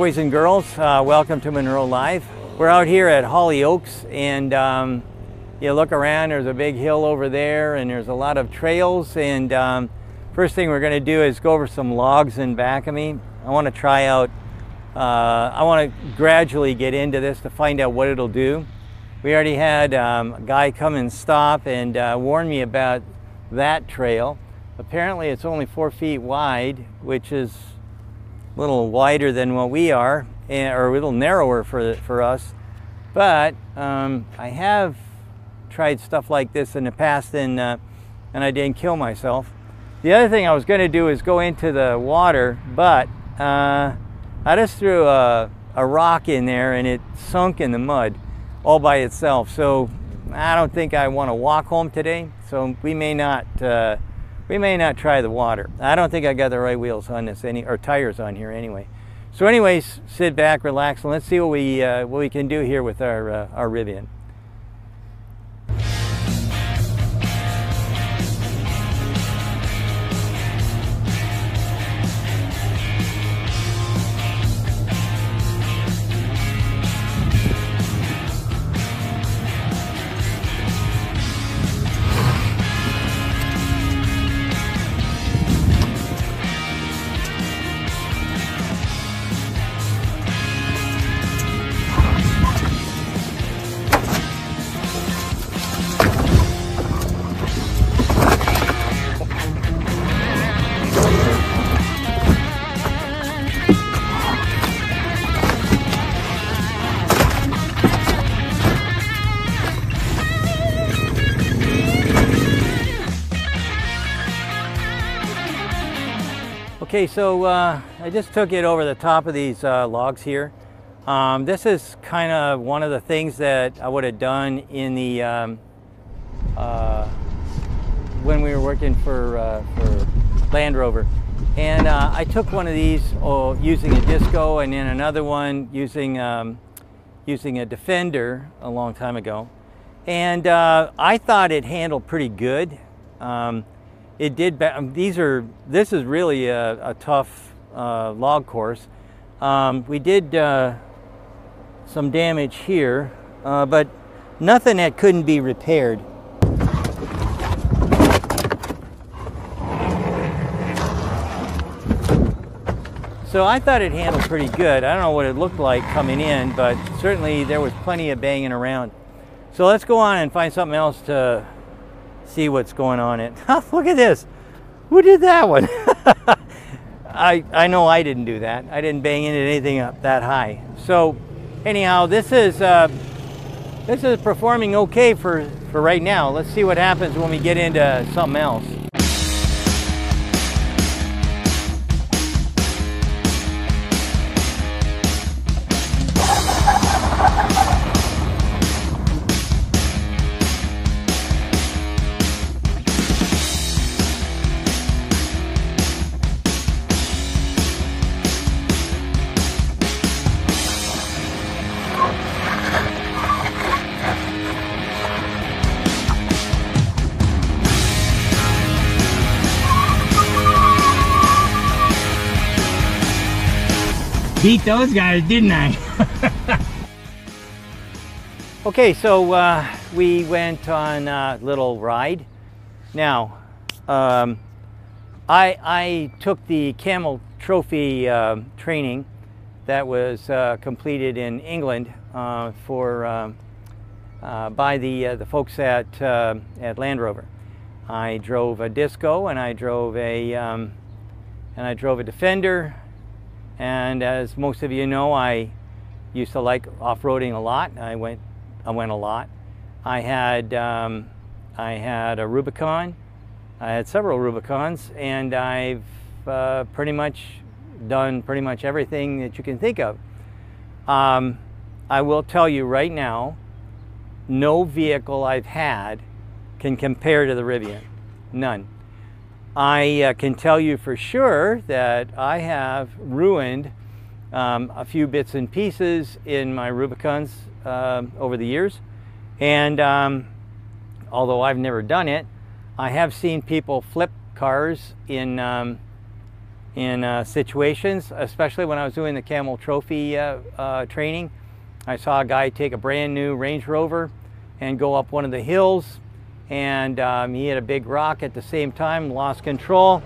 boys and girls. Welcome to Monroe Live. We're out here at Holly Oaks, and you look around, there's a big hill over there, and there's a lot of trails. And first thing we're going to do is go over some logs in back of me. I want to try out, I want to gradually get into this to find out what it'll do. We already had a guy come and stop and warn me about that trail. Apparently it's only 4 feet wide, which is a little wider than what we are, or a little narrower for us. But I have tried stuff like this in the past, and I didn't kill myself. The other thing I was going to do is go into the water, but I just threw a rock in there and it sunk in the mud all by itself. So I don't think I want to walk home today, so we may not try the water. I don't think I got the right wheels on this, or tires on here anyway. So anyways, sit back, relax, and let's see what we can do here with our Rivian. Okay, so I just took it over the top of these logs here. This is kind of one of the things that I would have done in the when we were working for Land Rover. And I took one of these using a disco, and then another one using a Defender a long time ago. And I thought it handled pretty good. It did. This is really a tough log course. We did some damage here, but nothing that couldn't be repaired. So I thought it handled pretty good. I don't know what it looked like coming in, but certainly there was plenty of banging around. So let's go on and find something else to see what's going on in. Look at this. Who did that one? I know I didn't do that. I didn't bang into anything up that high. So anyhow, this is performing okay for right now. Let's see what happens when we get into something else. Beat those guys, didn't I? Okay, so we went on a little ride. Now, I took the Camel Trophy training that was completed in England by the folks at Land Rover. I drove a Disco, and I drove a Defender. And as most of you know, I used to like off-roading a lot. I went a lot. I had a Rubicon. I had several Rubicons, and I've pretty much done everything that you can think of. I will tell you right now, no vehicle I've had can compare to the Rivian. None. I can tell you for sure that I have ruined a few bits and pieces in my Rubicons over the years, and although I've never done it, I have seen people flip cars in situations, especially when I was doing the Camel Trophy training. I saw a guy take a brand new Range Rover and go up one of the hills, and he hit a big rock at the same time, lost control,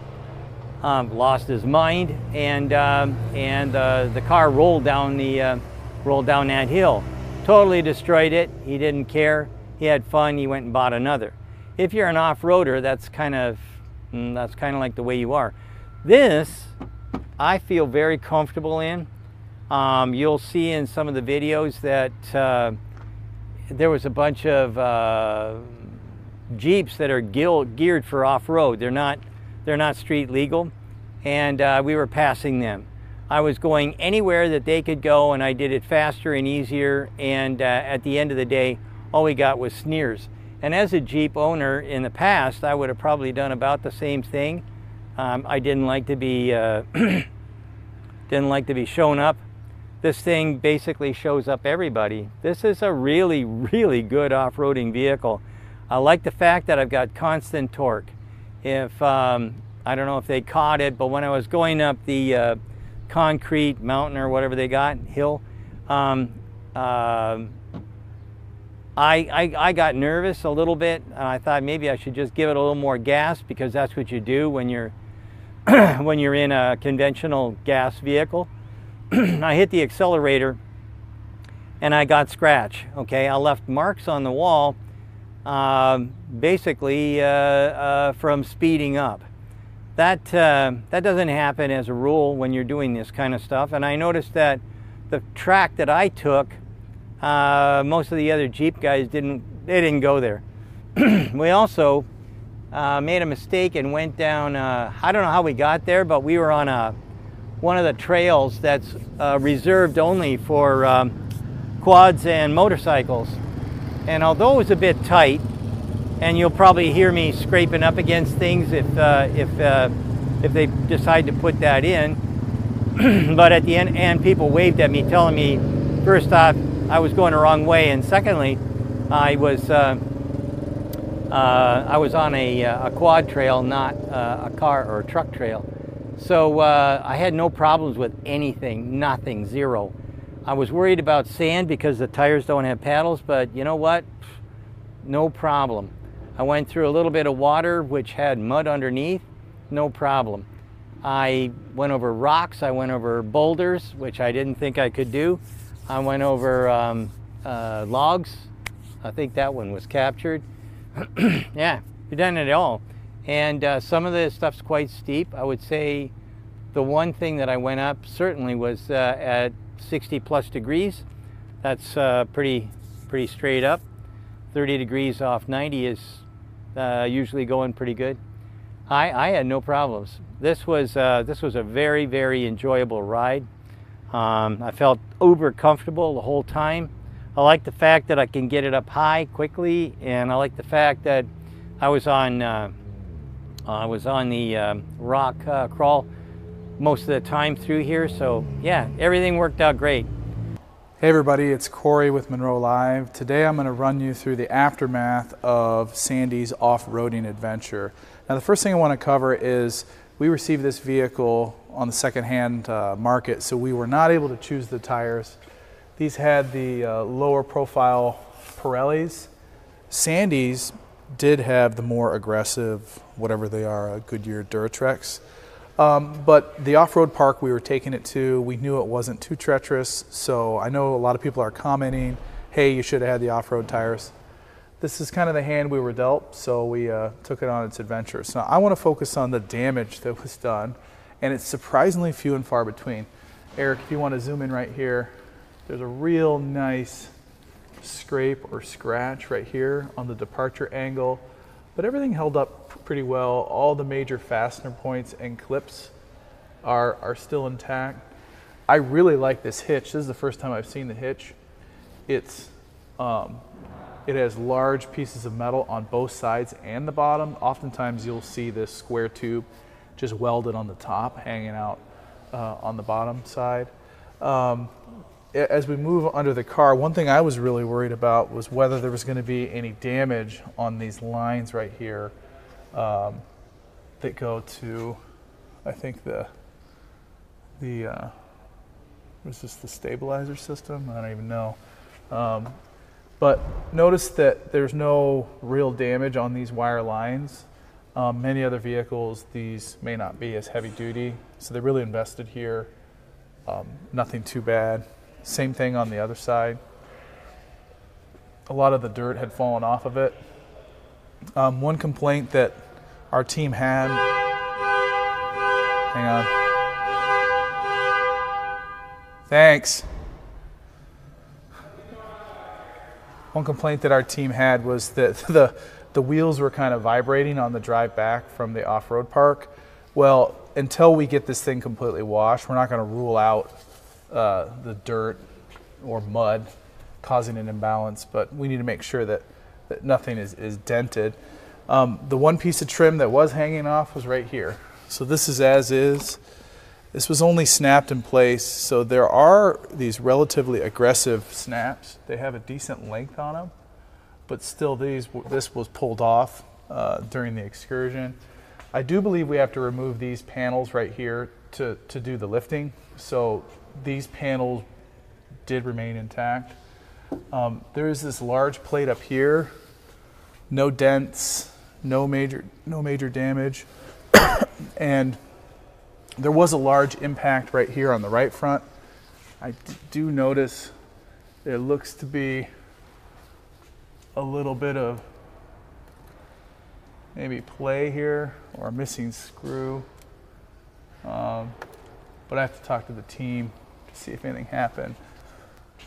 lost his mind, and the car rolled down that hill. Totally destroyed it. He didn't care. He had fun. He went and bought another. If you're an off-roader, that's kind of like the way you are. This, I feel very comfortable in. You'll see in some of the videos that there was a bunch of Jeeps that are geared for off-road. They're not street legal, and we were passing them. I was going anywhere that they could go, and I did it faster and easier, and at the end of the day, all we got was sneers. And as a Jeep owner in the past, I would have probably done about the same thing. I didn't like to be shown up. This thing basically shows up everybody. This is a really, really good off-roading vehicle. I like the fact that I've got constant torque. If I don't know if they caught it, but when I was going up the concrete mountain or whatever they got, hill, I got nervous a little bit. I thought maybe I should just give it a little more gas, because that's what you do when you're when you're in a conventional gas vehicle. I hit the accelerator and I got scratch. Okay, I left marks on the wall, basically from speeding up. That doesn't happen as a rule when you're doing this kind of stuff. And I noticed that the track that I took, most of the other Jeep guys didn't go there. We also made a mistake and went down, I don't know how we got there, but we were on one of the trails that's reserved only for quads and motorcycles. And although it was a bit tight, and you'll probably hear me scraping up against things if they decide to put that in, but at the end, and people waved at me telling me, first off, I was going the wrong way, and secondly, I was on a quad trail, not a car or a truck trail. So I had no problems with anything, nothing, zero. I was worried about sand because the tires don't have paddles, but you know what? No problem. I went through a little bit of water which had mud underneath, no problem. I went over rocks, I went over boulders, which I didn't think I could do. I went over logs. I think that one was captured. Yeah, we've done it all. And some of the stuff's quite steep. I would say the one thing that I went up certainly was at 60 plus degrees. That's pretty straight up. 30 degrees off 90 is usually going pretty good. I had no problems. This was a very, very enjoyable ride. I felt uber comfortable the whole time. I like the fact that I can get it up high quickly, and I like the fact that I was on the rock crawl most of the time through here. So yeah, everything worked out great. Hey everybody, it's Corey with Monroe Live. Today I'm going to run you through the aftermath of Sandy's off-roading adventure. Now the first thing I want to cover is we received this vehicle on the second-hand market, so we were not able to choose the tires. These had the lower profile Pirellis. Sandy's did have the more aggressive, whatever they are, Goodyear Duratrex. But the off-road park we were taking it to, we knew it wasn't too treacherous, so I know a lot of people are commenting, hey, you should have had the off-road tires. This is kind of the hand we were dealt, so we took it on its adventure. So now I want to focus on the damage that was done, and it's surprisingly few and far between. Eric, if you want to zoom in right here, there's a real nice scrape or scratch right here on the departure angle, but everything held up pretty well. All the major fastener points and clips are still intact. I really like this hitch. This is the first time I've seen the hitch. It has large pieces of metal on both sides and the bottom. Oftentimes you'll see this square tube just welded on the top, hanging out on the bottom side. As we move under the car, one thing I was really worried about was whether there was going to be any damage on these lines right here that go to, I think, the was this the stabilizer system? I don't even know. But notice that there's no real damage on these wire lines. Many other vehicles, these may not be as heavy duty, so they really invested here. Nothing too bad. Same thing on the other side. A lot of the dirt had fallen off of it. One complaint that our team had, hang on. Thanks. One complaint that our team had was that the wheels were kind of vibrating on the drive back from the off-road park. Well, until we get this thing completely washed, we're not going to rule out the dirt or mud causing an imbalance, but we need to make sure that nothing is dented. The one piece of trim that was hanging off was right here. So this is as is. This was only snapped in place, so there are these relatively aggressive snaps. They have a decent length on them, but still this was pulled off during the excursion. I do believe we have to remove these panels right here to do the lifting. So these panels did remain intact. There is this large plate up here, no dents, no major damage, and there was a large impact right here on the right front. I do notice there looks to be a little bit of maybe play here or a missing screw. But I have to talk to the team to see if anything happened.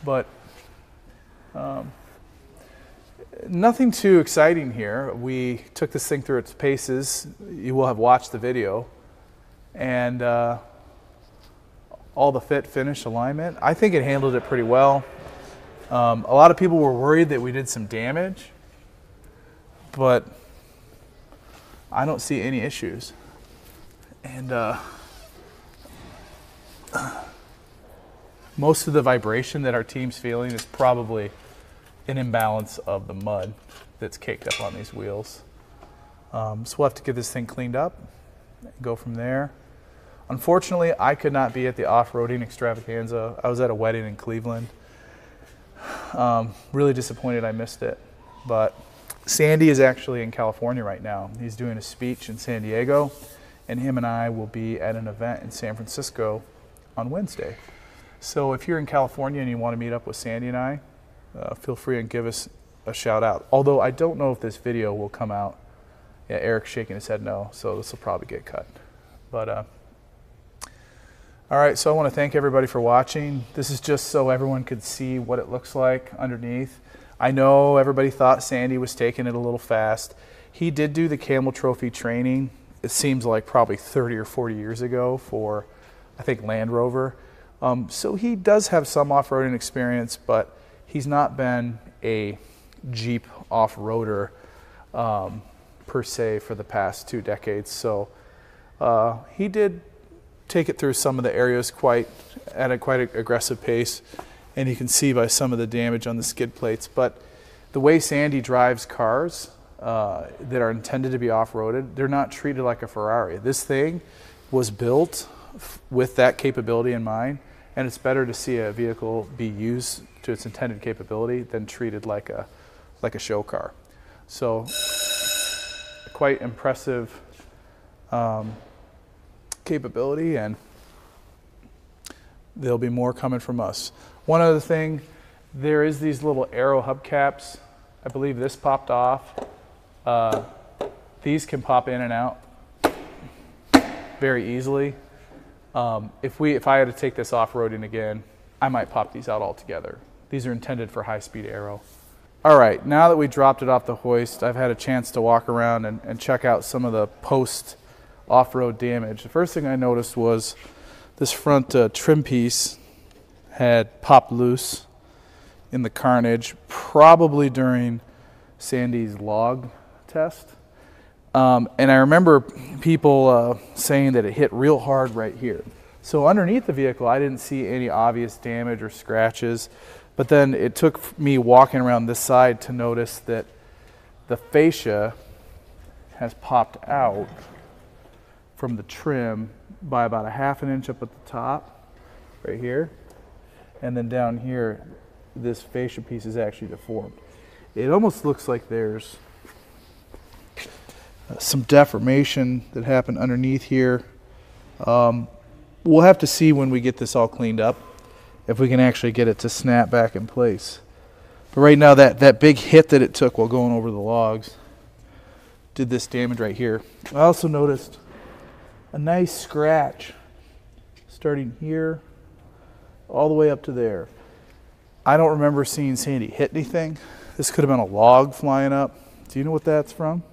But nothing too exciting here. We took this thing through its paces. You will have watched the video. And all the fit, finish, alignment, I think it handled it pretty well. A lot of people were worried that we did some damage, but I don't see any issues. And most of the vibration that our team's feeling is probably an imbalance of the mud that's caked up on these wheels. So we'll have to get this thing cleaned up and go from there. Unfortunately, I could not be at the off-roading extravaganza. I was at a wedding in Cleveland. Really disappointed I missed it. But Sandy is actually in California right now. He's doing a speech in San Diego, and him and I will be at an event in San Francisco on Wednesday. So if you're in California and you want to meet up with Sandy and I, feel free and give us a shout out. Although I don't know if this video will come out. Yeah, Eric's shaking his head no, so this will probably get cut. But all right, so I want to thank everybody for watching. This is just so everyone could see what it looks like underneath. I know everybody thought Sandy was taking it a little fast. He did do the Camel Trophy training, it seems like probably 30 or 40 years ago for, I think, Land Rover. So he does have some off-roading experience, but he's not been a Jeep off-roader per se for the past 2 decades. So he did take it through some of the areas at a quite aggressive pace, and you can see by some of the damage on the skid plates. But the way Sandy drives cars that are intended to be off-roaded, they're not treated like a Ferrari. This thing was built with that capability in mind, and it's better to see a vehicle be used to its intended capability than treated like a show car. So quite impressive capability, and there'll be more coming from us. One other thing, there is these little aero hubcaps. I believe this popped off. These can pop in and out very easily. If I had to take this off-roading again, I might pop these out altogether. These are intended for high-speed aero. All right, now that we dropped it off the hoist, I've had a chance to walk around and check out some of the post off-road damage. The first thing I noticed was this front trim piece had popped loose in the carnage, probably during Sandy's log test. And I remember people saying that it hit real hard right here. So underneath the vehicle, I didn't see any obvious damage or scratches, but then it took me walking around this side to notice that the fascia has popped out from the trim by about a ½ inch up at the top, right here. And then down here, this fascia piece is actually deformed. It almost looks like there's some deformation that happened underneath here. We'll have to see when we get this all cleaned up if we can actually get it to snap back in place. But right now, that big hit that it took while going over the logs did this damage right here. I also noticed a nice scratch starting here all the way up to there. I don't remember seeing Sandy hit anything. This could have been a log flying up. Do you know what that's from?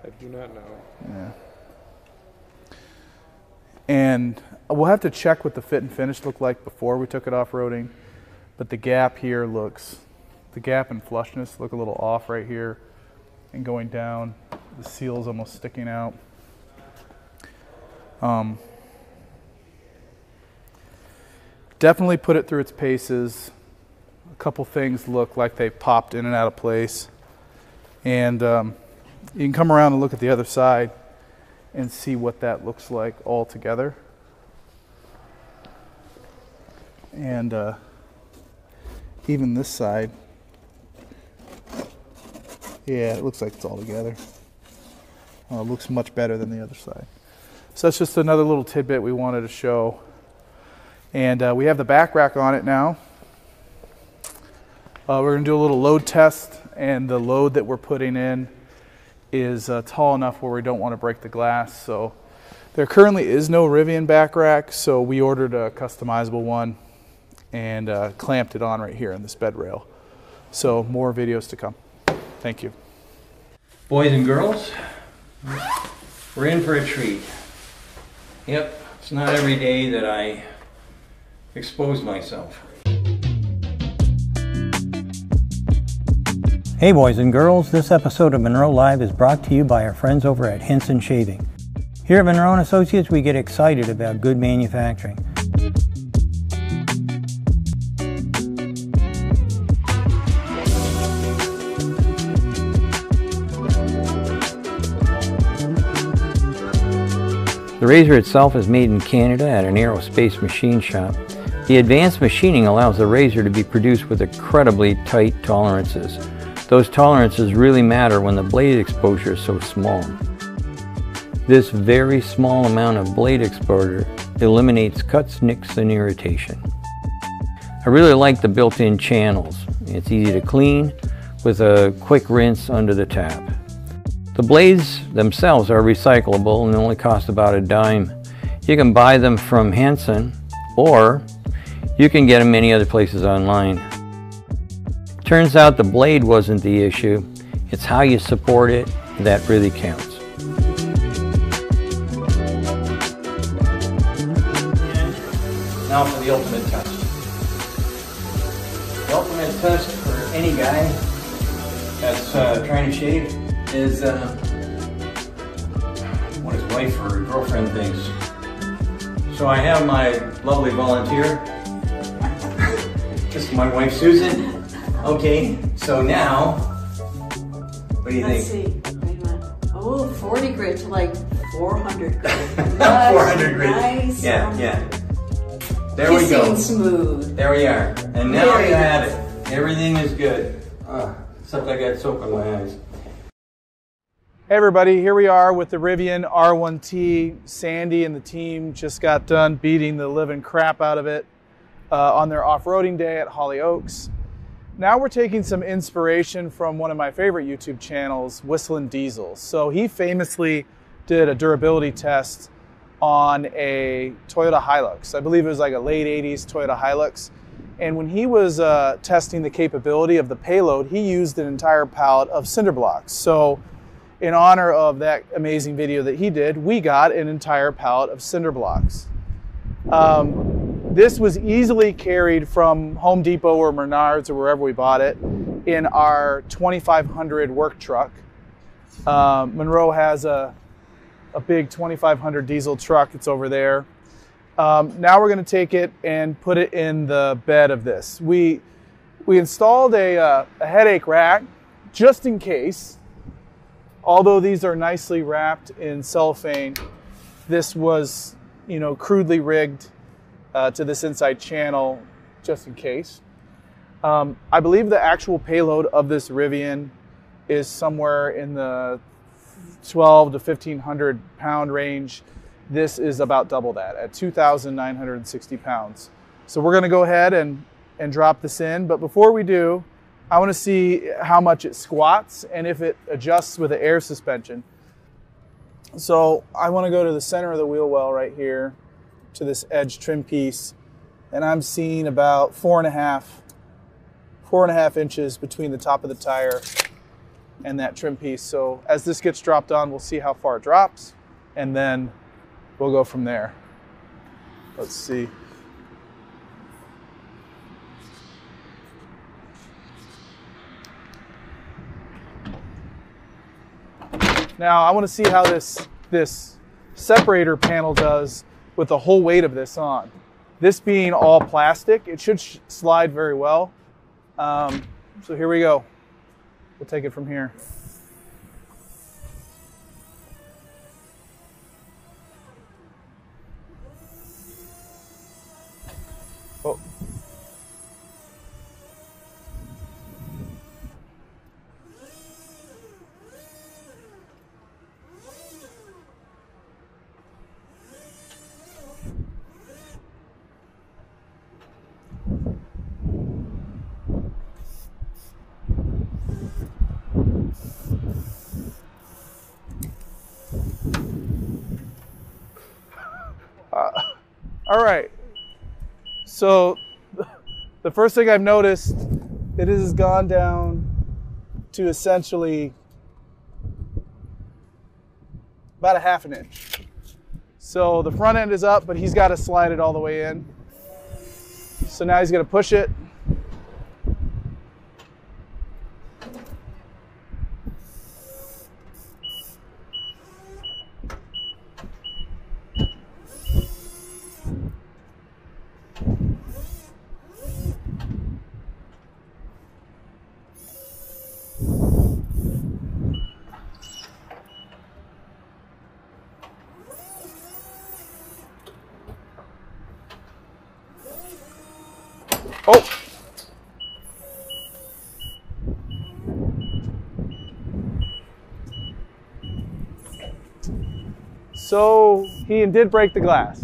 I do not know. Yeah. And we'll have to check what the fit and finish looked like before we took it off-roading. But the gap here looks, the gap and flushness look a little off right here. And going down, the seal's almost sticking out. Definitely put it through its paces. A couple things look like they popped in and out of place. And you can come around and look at the other side and see what that looks like all together. And even this side, yeah, it looks like it's all together. It looks much better than the other side. So that's just another little tidbit we wanted to show. And we have the back rack on it now. We're going to do a little load test, and the load that we're putting in is tall enough where we don't want to break the glass. So there currently is no Rivian back rack, so we ordered a customizable one and clamped it on right here in this bed rail. So more videos to come. Thank you. Boys and girls, we're in for a treat. Yep, it's not every day that I expose myself. Hey boys and girls, this episode of Monroe Live is brought to you by our friends over at Henson Shaving. Here at Monroe & Associates, we get excited about good manufacturing. The razor itself is made in Canada at an aerospace machine shop. The advanced machining allows the razor to be produced with incredibly tight tolerances. Those tolerances really matter when the blade exposure is so small. This very small amount of blade exposure eliminates cuts, nicks, and irritation. I really like the built-in channels. It's easy to clean with a quick rinse under the tap. The blades themselves are recyclable and only cost about $0.10. You can buy them from Henson, or you can get them many other places online. Turns out the blade wasn't the issue, it's how you support it that really counts. And now for the ultimate test. The ultimate test for any guy that's trying to shave is what his wife or girlfriend thinks. So I have my lovely volunteer. This is my wife Susan. Okay, so now, what do you Let's think? see. Wait a minute. Oh, 40 grit to like 400 grit. 400 grit. Nice. Yeah, yeah. There we go. Kissing smooth. There we are. And now Very you have good. it. Everything is good. Except I got soap in my eyes. Hey everybody, here we are with the Rivian R1T. Sandy and the team just got done beating the living crap out of it on their off-roading day at Holly Oaks. Now we're taking some inspiration from one of my favorite YouTube channels, Whistling Diesel. So he famously did a durability test on a Toyota Hilux. I believe it was like a late 80s Toyota Hilux. And when he was testing the capability of the payload, he used an entire pallet of cinder blocks. So in honor of that amazing video that he did, we got an entire pallet of cinder blocks. This was easily carried from Home Depot or Menards or wherever we bought it in our 2500 work truck. Monroe has a big 2500 diesel truck. It's over there. Now we're going to take it and put it in the bed of this. We installed a headache rack just in case. although these are nicely wrapped in cellophane, this was, you know, crudely rigged to this inside channel just in case. I believe the actual payload of this Rivian is somewhere in the 12 to 1,500 pound range. This is about double that at 2,960 pounds. So we're gonna go ahead and drop this in. But before we do, I wanna see how much it squats and if it adjusts with the air suspension. So I wanna go to the center of the wheel well right here to this edge trim piece. And I'm seeing about 4.5 inches between the top of the tire and that trim piece. So as this gets dropped on, we'll see how far it drops, and then we'll go from there. Let's see. Now I want to see how this separator panel does with the whole weight of this on. This being all plastic, it should slide very well. So here we go. We'll take it from here. Oh. All right, so the first thing I've noticed, it has gone down to essentially about 1/2 inch. So the front end is up, but he's got to slide it all the way in. So now he's going to push it. Oh! So he did break the glass.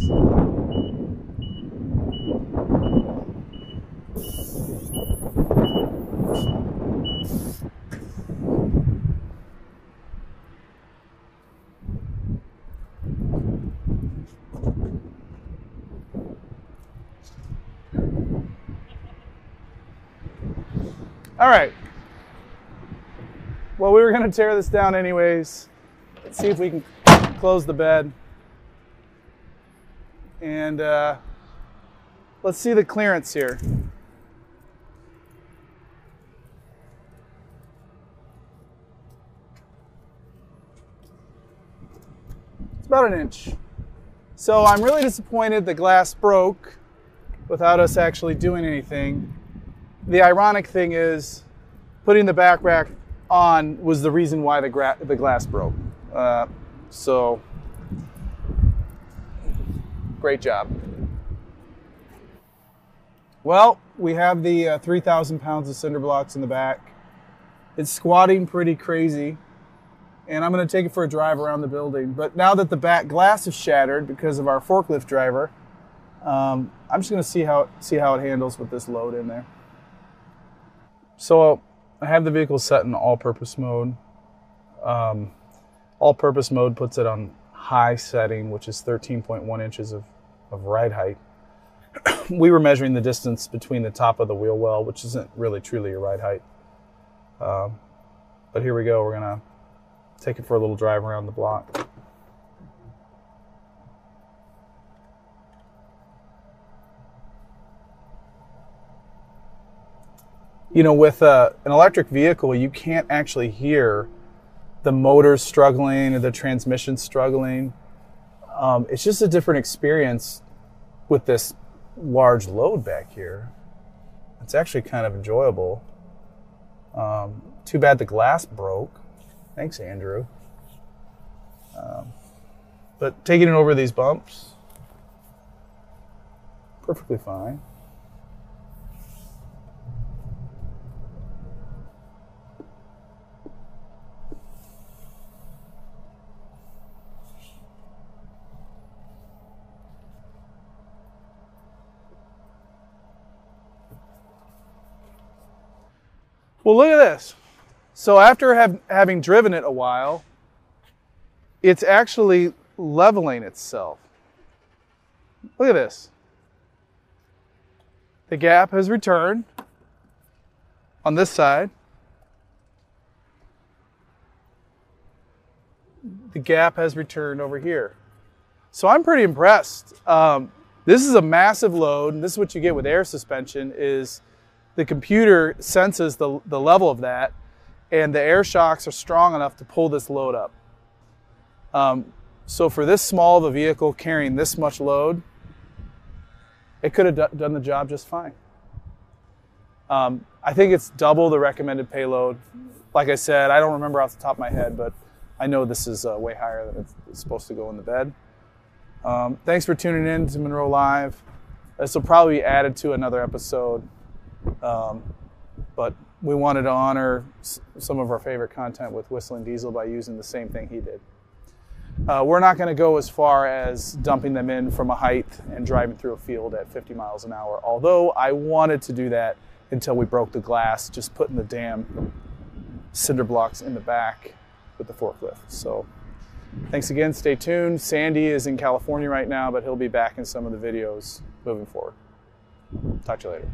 All right. Well, we were going to tear this down anyways. Let's see if we can close the bed. And let's see the clearance here. It's about 1 inch. So I'm really disappointed the glass broke without us actually doing anything. The ironic thing is, putting the back rack on was the reason why the glass broke. So, great job. Well, we have the 3,000 pounds of cinder blocks in the back. It's squatting pretty crazy, and I'm going to take it for a drive around the building. But now that the back glass is shattered because of our forklift driver, I'm just going to see how it handles with this load in there. So I have the vehicle set in all-purpose mode. All-purpose mode puts it on high setting, which is 13.1 inches of ride height. We were measuring the distance between the top of the wheel well, which isn't really truly a ride height. But here we go. We're going to take it for a little drive around the block. You know, with an electric vehicle, you can't actually hear the motors struggling or the transmission struggling. It's just a different experience with this large load back here. It's actually kind of enjoyable. Too bad the glass broke. Thanks, Andrew. But taking it over these bumps, perfectly fine. Well, look at this. So after having driven it a while, it's actually leveling itself. Look at this. The gap has returned on this side. The gap has returned over here. So I'm pretty impressed. This is a massive load, and this is what you get with air suspension is the computer senses the level of that, and the air shocks are strong enough to pull this load up. So for this small of a vehicle carrying this much load, it could have done the job just fine. I think it's double the recommended payload. Like I said, I don't remember off the top of my head, but I know this is way higher than it's supposed to go in the bed. Thanks for tuning in to Monroe Live. This will probably be added to another episode, but we wanted to honor some of our favorite content with Whistling Diesel by using the same thing he did. We're not going to go as far as dumping them in from a height and driving through a field at 50 miles an hour, although I wanted to do that until we broke the glass, just putting the damn cinder blocks in the back with the forklift. So thanks again, stay tuned. Sandy is in California right now, but he'll be back in some of the videos moving forward. Talk to you later.